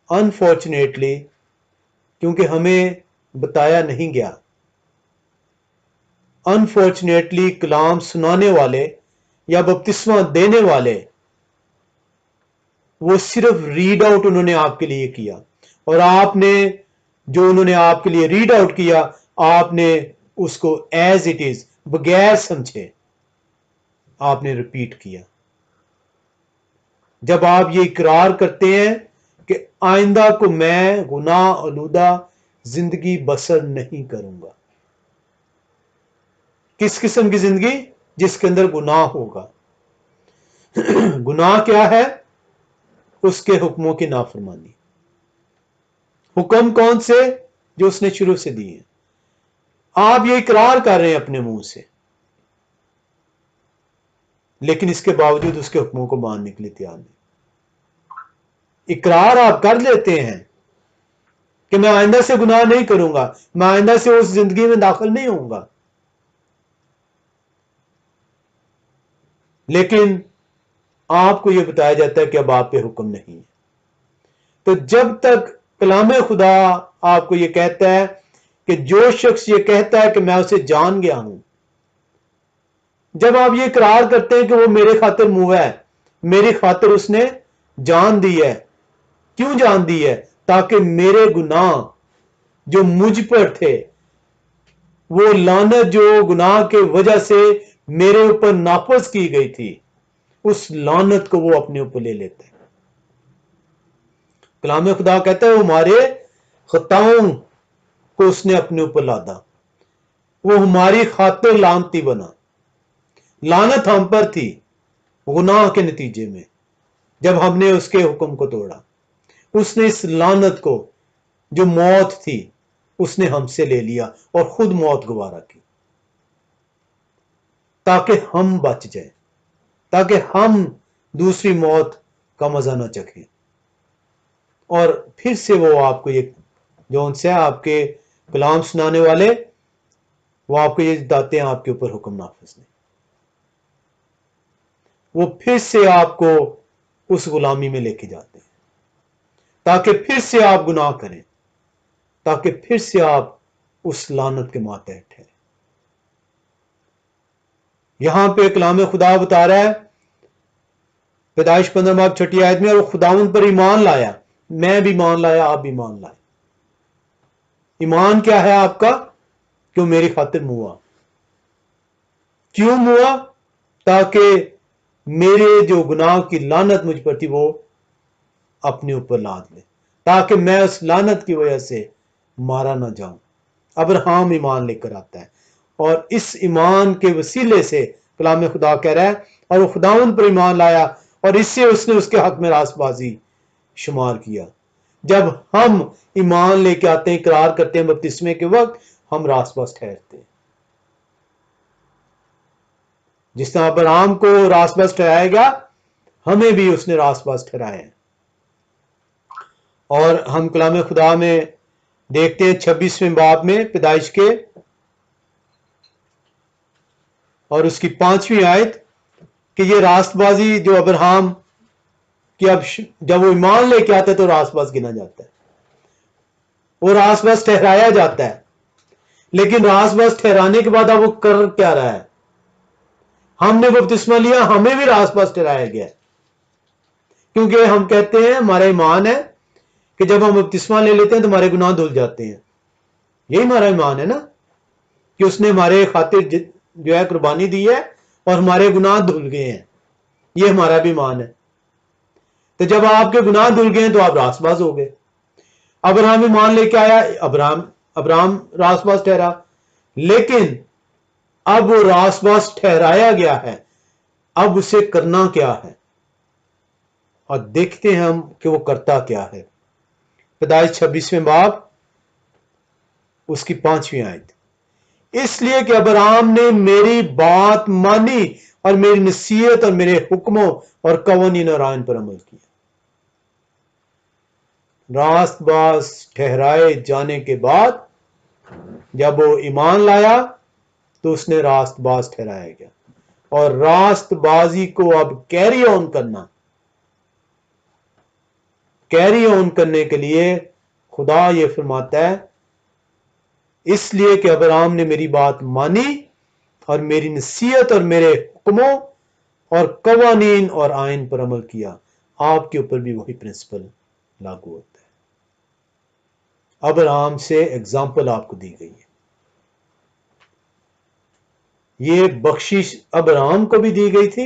انفارچونیٹلی, کیونکہ ہمیں بتایا نہیں گیا, انفارچونیٹلی کلام سنانے والے یا بپتسمہ دینے والے وہ صرف ریڈ آؤٹ انہوں نے آپ کے لیے کیا, اور آپ نے جو انہوں نے آپ کے لیے ریڈ آؤٹ کیا, آپ نے اس کو ایز اٹ از بغیر سمجھے آپ نے ریپیٹ کیا. جب آپ یہ اقرار کرتے ہیں کہ آئندہ کو میں گناہ آلودہ زندگی بسر نہیں کروں گا. کس قسم کی زندگی؟ جس کے اندر گناہ ہوگا. گناہ کیا ہے؟ اس کے حکموں کی نافرمانی. حکم کون سے؟ جو اس نے شروع سے دیے. آپ یہ اقرار کر رہے ہیں اپنے منہ سے, لیکن اس کے باوجود اس کے حکموں کو ماننے کے لیے تیار نہیں. اقرار آپ کر لیتے ہیں کہ میں آئندہ سے گناہ نہیں کروں گا, میں آئندہ سے اس زندگی میں داخل نہیں ہوں گا, لیکن آپ کو یہ بتایا جاتا ہے کہ اب آپ پہ حکم نہیں ہے. تو جب تک کلام خدا آپ کو یہ کہتا ہے کہ جو شخص یہ کہتا ہے کہ میں اسے جان گیا ہوں, جب آپ یہ اقرار کرتے ہیں کہ وہ میرے خاطر موا ہے, میری خاطر اس نے جان دی ہے. کیوں جان دی ہے؟ تاکہ میرے گناہ جو مجھ پر تھے, وہ لعنت جو گناہ کے وجہ سے میرے اوپر نافذ کی گئی تھی, اس لعنت کو وہ اپنے اوپر لے لیتے ہیں. کلام خدا کہتا ہے وہ ہمارے خطاؤں کو اس نے اپنے اوپر لادا, وہ ہماری خاطر لعنتی بنا. لعنت ہم پر تھی گناہ کے نتیجے میں، جب ہم نے اس کے حکم کو توڑا۔ اس نے اس لعنت کو جو موت تھی اس نے ہم سے لے لیا اور خود موت گوارا کی، تاکہ ہم بچ جائیں، تاکہ ہم دوسری موت کا مزہ نہ چکھیں۔ اور پھر سے وہ آپ کو یہ جو ان سے آپ کے کلام سنانے والے وہ آپ کو یہ بتاتے ہیں آپ کے اوپر حکم نافذ نہیں، وہ پھر سے آپ کو اس غلامی میں لے کے جاتے ہیں تاکہ پھر سے آپ گناہ کریں، تاکہ پھر سے آپ اس لعنت کے ماتحت ٹھہریں۔ یہاں پہ کلام خدا بتا رہا ہے پیدائش 15 باب 6 آیت میں، اور خداوند پر ایمان لایا، میں بھی ایمان لایا، آپ بھی ایمان لائے۔ ایمان کیا ہے آپ کا؟ کیوں میری خاطر ہوا؟ کیوں ہوا؟ تاکہ میرے جو گناہ کی لعنت مجھ پر تھی وہ اپنے اوپر لاد لے، تاکہ میں اس لعنت کی وجہ سے مارا نہ جاؤں۔ ابراہیم ایمان لے کر آتا ہے، اور اس ایمان کے وسیلے سے کلام خدا کہہ رہا ہے اور وہ خداوند پر ایمان لایا اور اس سے اس نے اس کے حق میں راست بازی شمار کیا۔ جب ہم ایمان لے کے آتے ہیں، اقرار کرتے ہیں بپتسمے کے وقت، ہم راست باز ٹھہرتے ہیں۔ جس طرح ابراہیم کو راست باز ٹھہرایا گیا، ہمیں بھی اس نے راست باز ٹھہرایا ہے۔ اور ہم کلام خدا میں دیکھتے ہیں 26ویں باب میں پیدائش کے اور اس کی 5ویں آیت کہ یہ راست بازی جو ابراہیم کی اب جب وہ ایمان لے کے آتا ہے تو راست باز گنا جاتا ہے، وہ راست باز ٹھہرایا جاتا ہے۔ لیکن راست باز ٹھہرانے کے بعد اب وہ کر کیا رہا ہے؟ ہم نے بپتسمہ لیا، ہمیں بھی راست باز ٹھہرایا گیا، کیونکہ ہم کہتے ہیں ہمارا ایمان ہے کہ جب ہم بپتسمہ لے لیتے ہیں تو ہمارے گناہ دھل جاتے ہیں۔ یہی ہمارا ایمان ہے نا، کہ اس نے ہمارے خاطر جو ہے قربانی دی ہے اور ہمارے گناہ دھل گئے ہیں، یہ ہمارا بھی ایمان ہے۔ تو جب آپ کے گناہ دھل گئے ہیں تو آپ راست باز ہو گئے۔ ابراہیم ایمان لے کے آیا، ابراہیم راست باز ٹھہرا، لیکن اب وہ راست باز ٹھہرایا گیا ہے، اب اسے کرنا کیا ہے؟ اور دیکھتے ہیں ہم کہ وہ کرتا کیا ہے۔ پیدائش 26ویں باب اس کی 5ویں آیت، اس لیے کہ ابراہیم نے میری بات مانی اور میری نصیحت اور میرے حکموں اور قوانین اور آئین پر عمل کیا۔ راست باز ٹھہرائے جانے کے بعد جب وہ ایمان لایا تو اس نے راست باز ٹھہرایا گیا، اور راست بازی کو اب کیری آن کرنا، کیری آن کرنے کے لیے خدا یہ فرماتا ہے اس لیے کہ ابراہیم نے میری بات مانی اور میری نصیحت اور میرے حکموں اور قوانین اور آئین پر عمل کیا۔ آپ کے اوپر بھی وہی پرنسپل لاگو ہوتا ہے۔ ابراہیم سے اگزامپل آپ کو دی گئی ہے، یہ بخشش ابراہیم کو بھی دی گئی تھی۔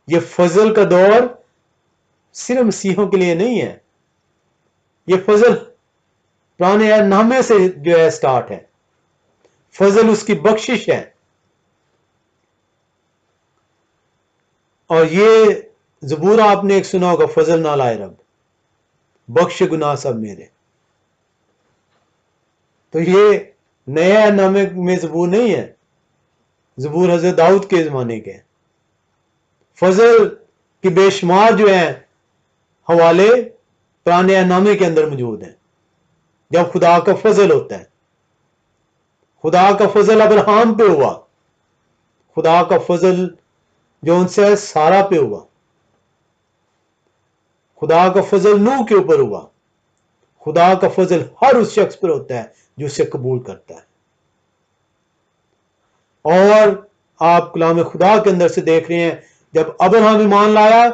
یہ فضل کا دور صرف مسیحوں کے لیے نہیں ہے، یہ فضل پرانے نامے سے جو ہے سٹارٹ ہے، فضل اس کی بخشش ہے۔ اور یہ زبور آپ نے ایک سنا ہوگا، فضل نہ لائے رب، بخش گناہ سب میرے۔ تو یہ نیا نامے میں زبور نہیں ہے، زبور حضرت داؤد کے زمانے کے۔ فضل کی بے شمار جو ہیں حوالے پرانے نامے کے اندر موجود ہیں، جب خدا کا فضل ہوتا ہے۔ خدا کا فضل ابراہیم پہ ہوا، خدا کا فضل جو ان سے سارا پہ ہوا، خدا کا فضل نوح کے اوپر ہوا، خدا کا فضل ہر اس شخص پر ہوتا ہے جو اسے قبول کرتا ہے۔ اور آپ کلام خدا کے اندر سے دیکھ رہے ہیں جب ابراہیم ایمان لایا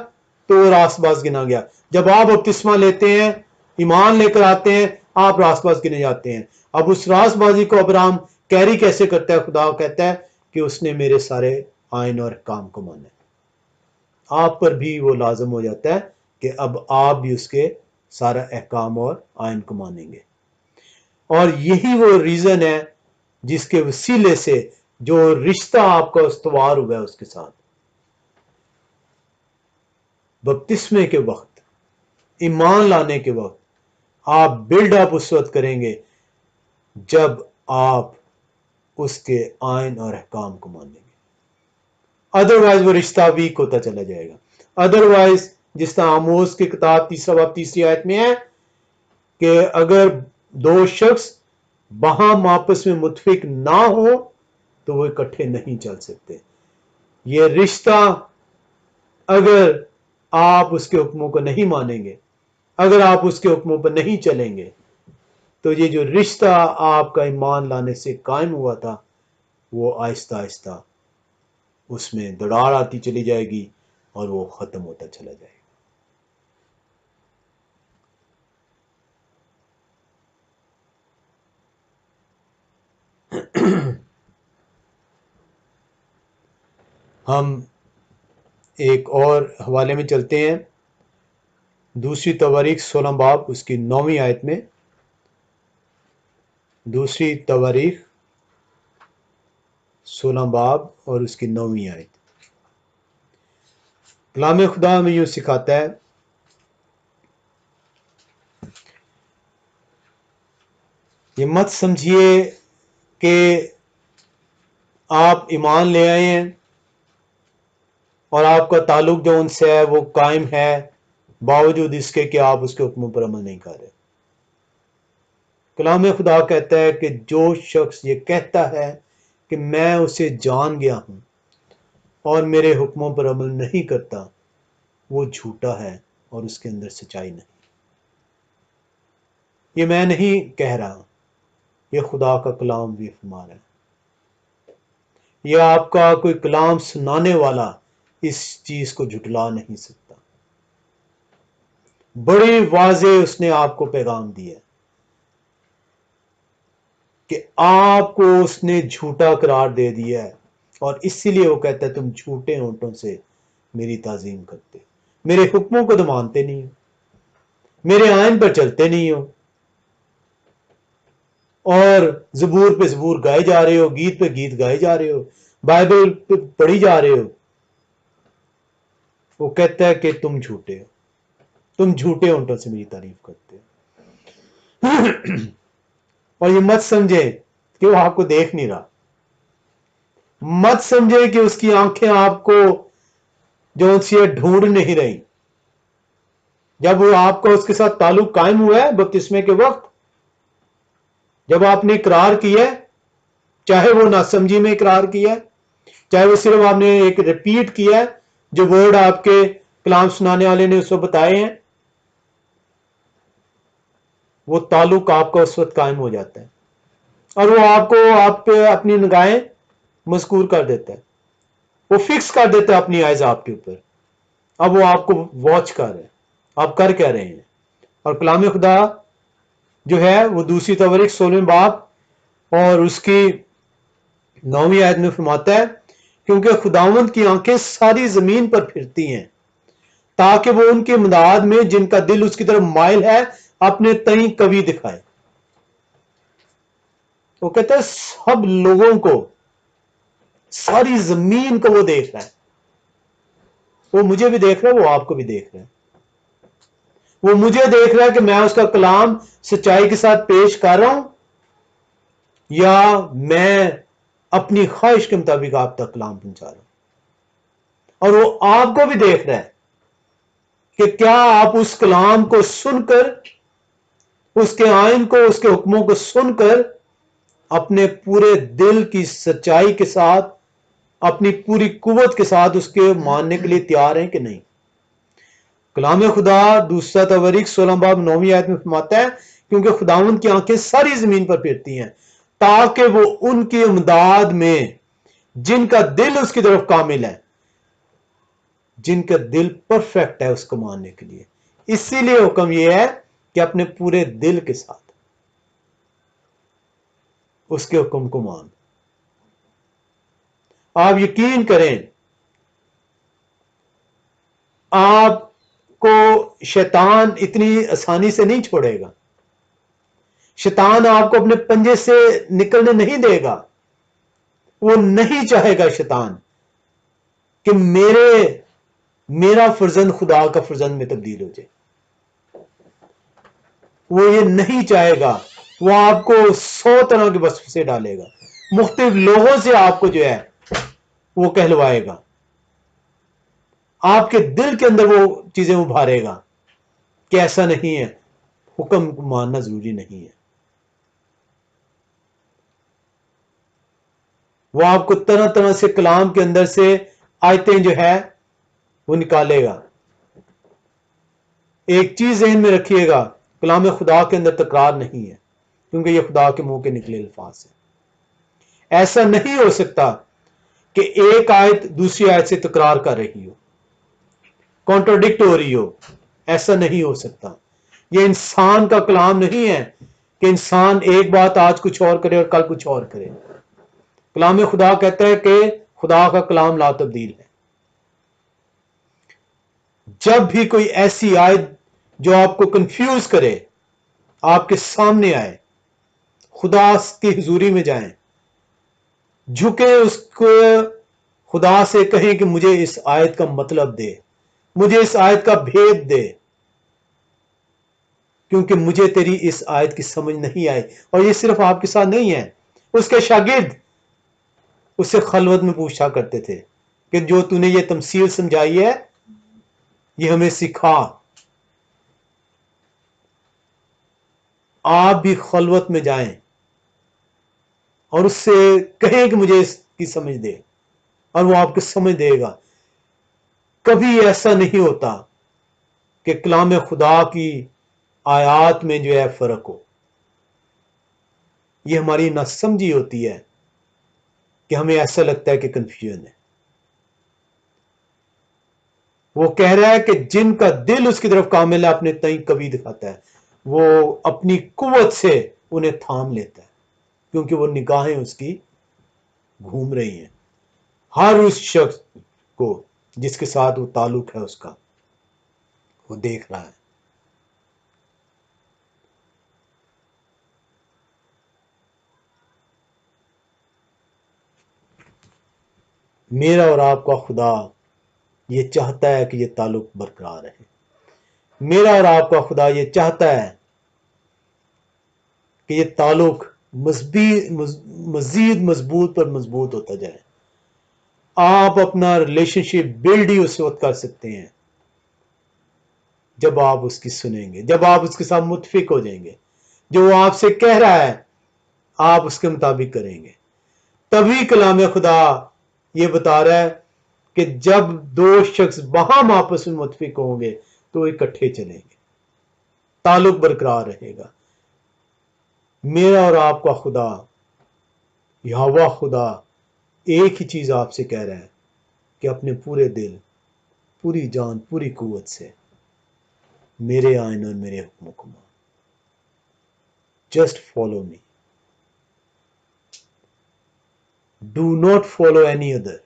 تو وہ راست باز گنا گیا۔ جب آپ بپتسمہ لیتے ہیں، ایمان لے کر آتے ہیں، آپ راست باز گنے جاتے ہیں۔ اب اس راست بازی کو ابراہیم کیری کیسے کرتا ہے؟ خدا کہتا ہے کہ اس نے میرے سارے آئین اور احکام کو مانا ہے۔ آپ پر بھی وہ لازم ہو جاتا ہے کہ اب آپ بھی اس کے سارا احکام اور آئین کو مانیں گے۔ اور یہی وہ ریزن ہے جس کے وسیلے سے جو رشتہ آپ کا استوار ہوا ہے اس کے ساتھ، بپتسمے کے وقت، ایمان لانے کے وقت آپ بلڈ اپ اس وقت کریں گے جب آپ اس کے آئین اور احکام کو مانیں گے. ادروائز وہ رشتہ ویک ہوتا چلا جائے گا. ادروائز جس طرح آموز کی کتاب 3 باب 3 آیت میں ہے کہ اگر دو شخص باہم آپس میں متفق نہ ہو تو وہ اکٹھے نہیں چل سکتے. یہ رشتہ اگر آپ اس کے حکموں کو نہیں مانیں گے، اگر آپ اس کے حکموں پر نہیں چلیں گے، تو یہ جو رشتہ آپ کا ایمان لانے سے قائم ہوا تھا وہ آہستہ آہستہ اس میں دراڑ آتی چلی جائے گی اور وہ ختم ہوتا چلا جائے گا. ہم ایک اور حوالے میں چلتے ہیں، دوسری تواریخ 16 باب اس کی 9ویں آیت میں. دوسری تواریخ 16 باب اور اس کی 9ویں آیت. کلام خدا میں یوں سکھاتا ہے، یہ مت سمجھیے کہ آپ ایمان لے آئے ہیں اور آپ کا تعلق جو ان سے ہے وہ قائم ہے باوجود اس کے کہ آپ اس کے حکموں پر عمل نہیں کر رہے. کلام خدا کہتا ہے کہ جو شخص یہ کہتا ہے کہ میں اسے جان گیا ہوں اور میرے حکموں پر عمل نہیں کرتا، وہ جھوٹا ہے اور اس کے اندر سچائی نہیں. یہ میں نہیں کہہ رہا، یہ خدا کا کلام بھی فرما رہا ہے. یہ آپ کا کوئی کلام سنانے والا اس چیز کو جھٹلا نہیں سکتا. بڑی واضح اس نے آپ کو پیغام دیا کہ آپ کو اس نے جھوٹا قرار دے دیا ہے، اور اسی لیے وہ کہتا ہے تم جھوٹے ہونٹوں سے میری تعظیم کرتے، میرے حکموں کو تو مانتے نہیں ہو، میرے آئین پر چلتے نہیں ہو، اور زبور پہ زبور گائے جا رہے ہو، گیت پہ گیت گائے جا رہے ہو، بائبل پہ پڑھی جا رہے ہو. وہ کہتا ہے کہ تم جھوٹے ہو، تم جھوٹے ہونٹوں سے میری تعریف کرتے ہو. اور یہ مت سمجھے کہ وہ آپ کو دیکھ نہیں رہا، مت سمجھے کہ اس کی آنکھیں آپ کو جو سی ڈھونڈ نہیں رہی. جب وہ آپ کا اس کے ساتھ تعلق قائم ہوا ہے بپتسمے کے وقت، جب آپ نے اقرار کیا، چاہے وہ ناسمجھی میں اقرار کیا، چاہے وہ صرف آپ نے ایک ریپیٹ کیا جو ورڈ آپ کے کلام سنانے والے نے اس کو بتائے ہیں، وہ تعلق آپ کا اس وقت قائم ہو جاتا ہے اور وہ آپ پہ اپنی نگاہیں مذکور کر دیتا ہے، وہ فکس کر دیتا ہے اپنی آئیز آپ کے اوپر. اب وہ آپ کو واچ کر رہے ہیں آپ کر کیا رہے ہیں. اور کلام خدا جو ہے وہ دوسری تواریخ 16 باب اور اس کی 9ویں آیت میں فرماتا ہے، کیونکہ خداوند کی آنکھیں ساری زمین پر پھرتی ہیں تاکہ وہ ان کی امداد میں جن کا دل اس کی طرف مائل ہے اپنے تئیں قوی دکھائے. وہ کہتا ہے سب لوگوں کو، ساری زمین کو وہ دیکھ رہا ہے، وہ مجھے بھی دیکھ رہا ہے، وہ آپ کو بھی دیکھ رہا ہے. وہ مجھے دیکھ رہا ہے کہ میں اس کا کلام سچائی کے ساتھ پیش کر رہا ہوں یا میں اپنی خواہش کے مطابق آپ تک کلام پہنچا رہا ہوں. اور وہ آپ کو بھی دیکھ رہا ہے کہ کیا آپ اس کلام کو سن کر، اس کے آئین کو، اس کے حکموں کو سن کر اپنے پورے دل کی سچائی کے ساتھ، اپنی پوری قوت کے ساتھ اس کے ماننے کے لیے تیار ہیں کہ نہیں. کلام خدا دوسرا تواریخ 16 باب 9ویں آیت میں فرماتا ہے، کیونکہ خداوند کی آنکھیں ساری زمین پر پھرتی ہیں تاکہ وہ ان کی امداد میں جن کا دل اس کی طرف کامل ہے، جن کا دل پرفیکٹ ہے اس کو ماننے کے لیے. اسی لیے حکم یہ ہے کہ اپنے پورے دل کے ساتھ اس کے حکم کو مان. آپ یقین کریں آپ کو شیطان اتنی آسانی سے نہیں چھوڑے گا، شیطان آپ کو اپنے پنجے سے نکلنے نہیں دے گا. وہ نہیں چاہے گا شیطان کہ میرا فرزند خدا کا فرزند میں تبدیل ہو جائے. وہ یہ نہیں چاہے گا. وہ آپ کو 100 طرح کے وسوسے ڈالے گا, مختلف لوگوں سے آپ کو جو ہے وہ کہلوائے گا, آپ کے دل کے اندر وہ چیزیں ابھارے گا کہ ایسا نہیں ہے, حکم ماننا ضروری نہیں ہے. وہ آپ کو طرح طرح سے کلام کے اندر سے آیتیں جو ہے وہ نکالے گا. ایک چیز ذہن میں رکھیے گا, کلام خدا کے اندر تکرار نہیں ہے, کیونکہ یہ خدا کے منہ کے نکلے الفاظ ہیں. ایسا نہیں ہو سکتا کہ ایک آیت دوسری آیت سے تکرار کر رہی ہو, کانٹراڈکٹ ہو رہی ہو. ایسا نہیں ہو سکتا. یہ انسان کا کلام نہیں ہے کہ انسان ایک بات آج کچھ اور کرے اور کل کچھ اور کرے. کلام خدا کہتا ہے کہ خدا کا کلام لا تبدیل ہے. جب بھی کوئی ایسی آیت جو آپ کو کنفیوز کرے آپ کے سامنے آئے, خدا کی حضوری میں جائیں, جھکے اس کو خدا سے کہیں کہ مجھے اس آیت کا مطلب دے, مجھے اس آیت کا بھید دے, کیونکہ مجھے تیری اس آیت کی سمجھ نہیں آئی. اور یہ صرف آپ کے ساتھ نہیں ہے, اس کے شاگرد اس سے خلوت میں پوچھا کرتے تھے کہ جو تو نے یہ تمثیل سمجھائی ہے یہ ہمیں سکھا. آپ بھی خلوت میں جائیں اور اس سے کہیں کہ مجھے اس کی سمجھ دے, اور وہ آپ کو سمجھ دے گا. کبھی ایسا نہیں ہوتا کہ کلام خدا کی آیات میں جو ہے فرق ہو. یہ ہماری ناسمجھی ہوتی ہے کہ ہمیں ایسا لگتا ہے کہ کنفیوژن ہے. وہ کہہ رہا ہے کہ جن کا دل اس کی طرف کامل ہے اپنے تئیں کبھی دکھاتا ہے, وہ اپنی قوت سے انہیں تھام لیتا ہے, کیونکہ وہ نگاہیں اس کی گھوم رہی ہیں ہر اس شخص کو جس کے ساتھ وہ تعلق ہے اس کا, وہ دیکھ رہا ہے. میرا اور آپ کا خدا یہ چاہتا ہے کہ یہ تعلق برقرار رہے. میرا اور آپ کا خدا یہ چاہتا ہے کہ یہ تعلق مزید مضبوط پر مضبوط ہوتا جائے. آپ اپنا ریلیشن شپ بلڈ ہی اس وقت کر سکتے ہیں جب آپ اس کی سنیں گے, جب آپ اس کے ساتھ متفق ہو جائیں گے. جو وہ آپ سے کہہ رہا ہے آپ اس کے مطابق کریں گے. تبھی کلام خدا یہ بتا رہا ہے کہ جب دو شخص باہم آپس میں متفق ہوں گے تو وہ اکٹھے چلیں گے, تعلق برقرار رہے گا. میرا اور آپ کا خدا یہوہ خدا ایک ہی چیز آپ سے کہہ رہا ہے کہ اپنے پورے دل, پوری جان, پوری قوت سے میرے آئین اور میرے حکموں کو مان. Just follow me, do not follow any other.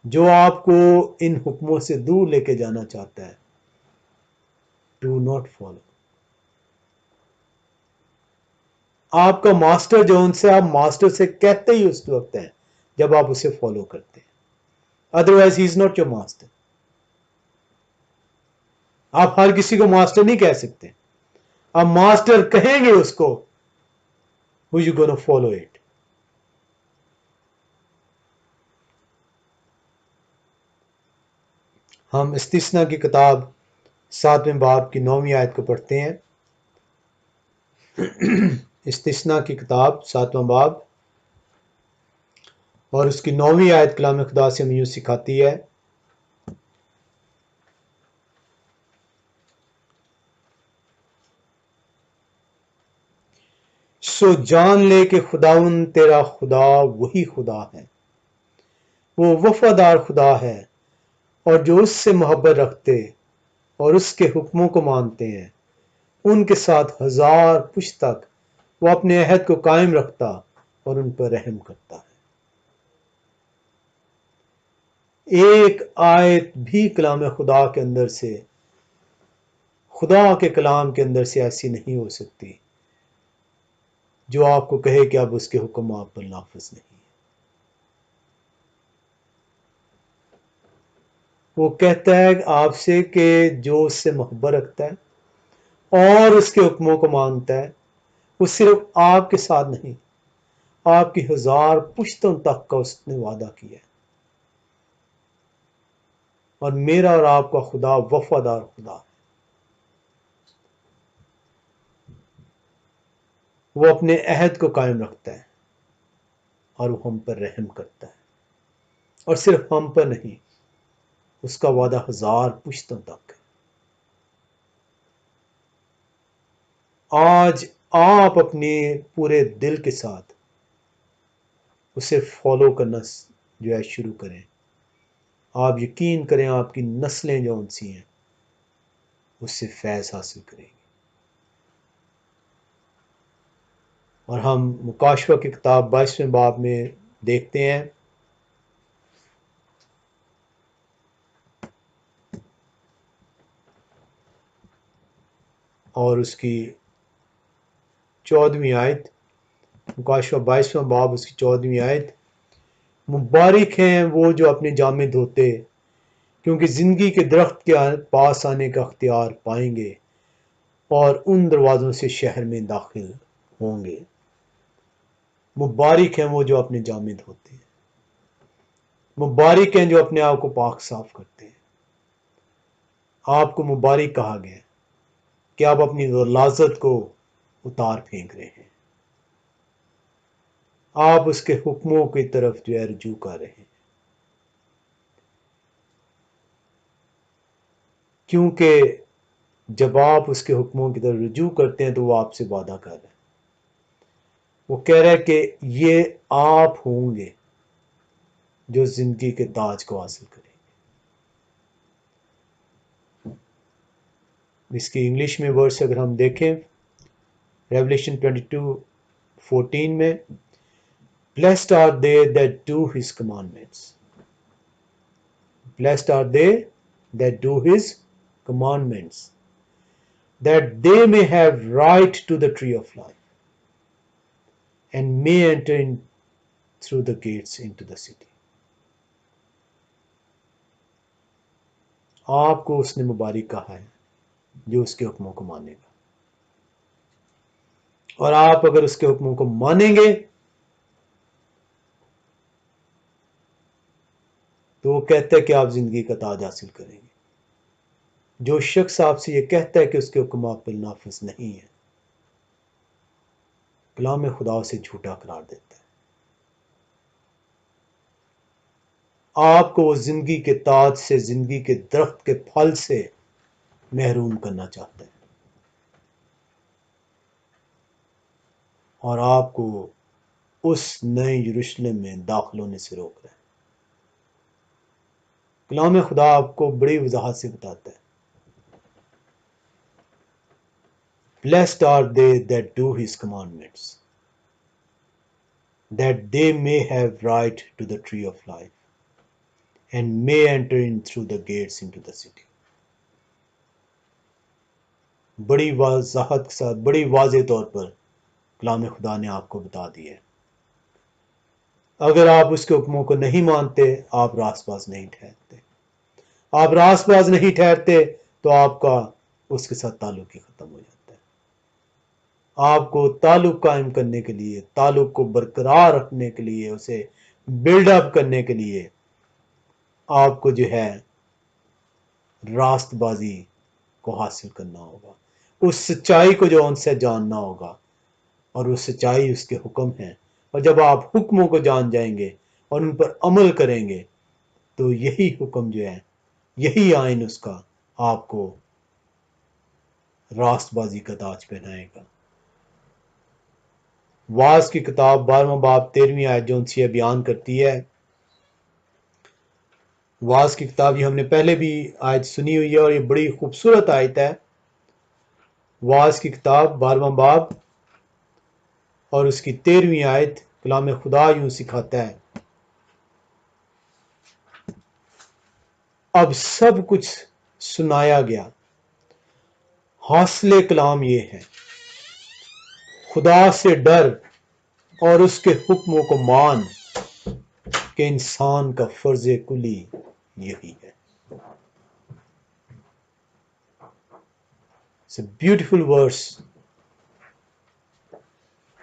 جو آپ کو ان حکموں سے دور لے کے جانا چاہتا ہے, ڈو ناٹ فالو. آپ کا ماسٹر جو ان سے آپ ماسٹر سے کہتے ہی اس وقت ہیں جب آپ اسے فالو کرتے ہیں, otherwise he is not your master. آپ ہر کسی کو ماسٹر نہیں کہہ سکتے. آپ ماسٹر کہیں گے اس کو who you gonna follow it. ہم استثنا کی کتاب 7ویں باب کی 9ویں آیت کو پڑھتے ہیں. استثنا کی کتاب 7واں باب اور اس کی 9ویں آیت کلام خدا سے ہمیں یوں سکھاتی ہے, سو جان لے کہ خداوند تیرا خدا وہی خدا ہے, وہ وفادار خدا ہے, اور جو اس سے محبت رکھتے اور اس کے حکموں کو مانتے ہیں ان کے ساتھ 1000 پشت تک وہ اپنے عہد کو قائم رکھتا اور ان پر رحم کرتا ہے. ایک آیت بھی کلام خدا کے اندر سے, خدا کے کلام کے اندر سے ایسی نہیں ہو سکتی جو آپ کو کہے کہ اب اس کے حکم آپ پر نافذ نہیں ہے۔ وہ کہتا ہے آپ سے کہ جو اس سے محبت رکھتا ہے اور اس کے حکموں کو مانتا ہے، وہ صرف آپ کے ساتھ نہیں، آپ کی 1000 پشتوں تک کا اس نے وعدہ کیا ہے۔ اور میرا اور آپ کا خدا وفادار خدا ہے، وہ اپنے عہد کو قائم رکھتا ہے اور وہ ہم پر رحم کرتا ہے، اور صرف ہم پر نہیں، اس کا وعدہ 1000 پشتوں تک ہے۔ آج آپ اپنے پورے دل کے ساتھ اسے فالو کرنا جو ہے شروع کریں۔ آپ یقین کریں آپ کی نسلیں جو ان سی ہیں اس سے فیض حاصل کریں گے۔ اور ہم مکاشفہ کی کتاب 22ویں باب میں دیکھتے ہیں اور اس کی 14ویں آیت، مکاشفہ 22واں باب اس کی 14ویں آیت، مبارک ہیں وہ جو اپنے جامے دھوتے، کیونکہ زندگی کے درخت کے پاس آنے کا اختیار پائیں گے اور ان دروازوں سے شہر میں داخل ہوں گے۔ مبارک ہیں وہ جو اپنے جامے دھوتے ہیں، مبارک ہیں جو اپنے آپ کو پاک صاف کرتے ہیں۔ آپ کو مبارک کہا گیا کہ آپ اپنی غلاظت کو اتار پھینک رہے ہیں، آپ اس کے حکموں کی طرف جو ہے رجوع کر رہے ہیں، کیونکہ جب آپ اس کے حکموں کی طرف رجوع کرتے ہیں تو وہ آپ سے وعدہ کر رہے ہیں، وہ کہہ رہا ہے کہ یہ آپ ہوں گے جو زندگی کے تاج کو حاصل کریں گے۔ اس کی انگلش میں ورڈز اگر ہم دیکھیں ریولیشن 22:14 میں، blessed are they that do his commandments, blessed are they that do his commandments, that they may have right to the tree of life and may enter in through the gates into the city۔ آپ کو اس نے مبارک کہا ہے جو اس کے حکموں کو مانے گا، اور آپ اگر اس کے حکموں کو مانیں گے تو وہ کہتا ہے کہ آپ زندگی کا تاج حاصل کریں گے۔ جو شخص آپ سے یہ کہتا ہے کہ اس کے حکم آپ پر نافذ نہیں ہے، کلام خدا سے جھوٹا قرار دیتا ہے۔ آپ کو وہ زندگی کے تاج سے، زندگی کے درخت کے پھل سے محروم کرنا چاہتا ہے، اور آپ کو اس نئے یروشلم میں داخل ہونے سے روک رہا ہے۔ کلام خدا آپ کو بڑی وضاحت سے بتاتا ہے، blessed are they that do his commandments, that they may have right to the tree of life and may enter in through the gates into the city۔ بڑی وضاحت کے ساتھ، بڑی واضح طور پر کلام خدا نے آپ کو بتا دیا ہے۔ اگر آپ اس کے حکموں کو نہیں مانتے، آپ راست باز نہیں ٹھہرتے۔ آپ راست باز نہیں ٹھہرتے تو آپ کا اس کے ساتھ تعلق ہی ختم ہو جاتا ہے۔ آپ کو تعلق قائم کرنے کے لیے، تعلق کو برقرار رکھنے کے لیے، اسے بلڈ اپ کرنے کے لیے آپ کو جو ہے راست بازی کو حاصل کرنا ہوگا، اس سچائی کو جو ان سے جاننا ہوگا، اور وہ سچائی اس کے حکم ہیں۔ اور جب آپ حکموں کو جان جائیں گے اور ان پر عمل کریں گے تو یہی حکم جو ہے، یہی آئین اس کا آپ کو راست بازی کا تاج پہنائے گا۔ واعظ کی کتاب 12واں باب 13ویں آیت جو انسی بیان کرتی ہے، واعظ کی کتاب یہ ہم نے پہلے بھی آیت سنی ہوئی ہے اور یہ بڑی خوبصورت آیت ہے۔ واعظ کی کتاب 12واں باب اور اس کی 13ویں آیت، کلام خدا یوں سکھاتا ہے، اب سب کچھ سنایا گیا، حاصل کلام یہ ہے، خدا سے ڈر اور اس کے حکموں کو مان کہ انسان کا فرض کلی یہی ہے. It's a beautiful verse.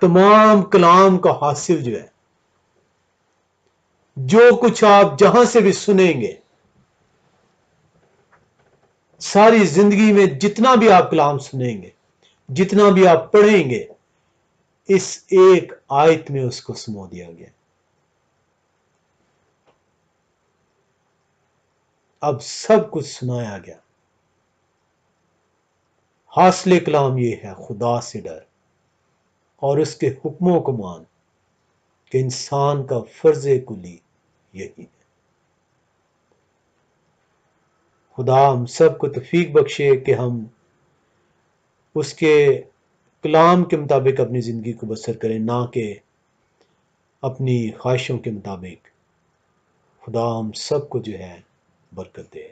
تمام کلام کا حاصل جو ہے، جو کچھ آپ جہاں سے بھی سنیں گے، ساری زندگی میں جتنا بھی آپ کلام سنیں گے، جتنا بھی آپ پڑھیں گے، اس ایک آیت میں اس کو سمو دیا گیا. اب سب کچھ سنایا گیا. حاصل کلام یہ ہے، خدا سے ڈر اور اس کے حکموں کو مان کہ انسان کا فرض کلی یہی ہے. خدا ہم سب کو توفیق بخشے کہ ہم اس کے کلام کے مطابق اپنی زندگی کو بسر کریں، نہ کہ اپنی خواہشوں کے مطابق. خدا ہم سب کو جو ہے برکت دے.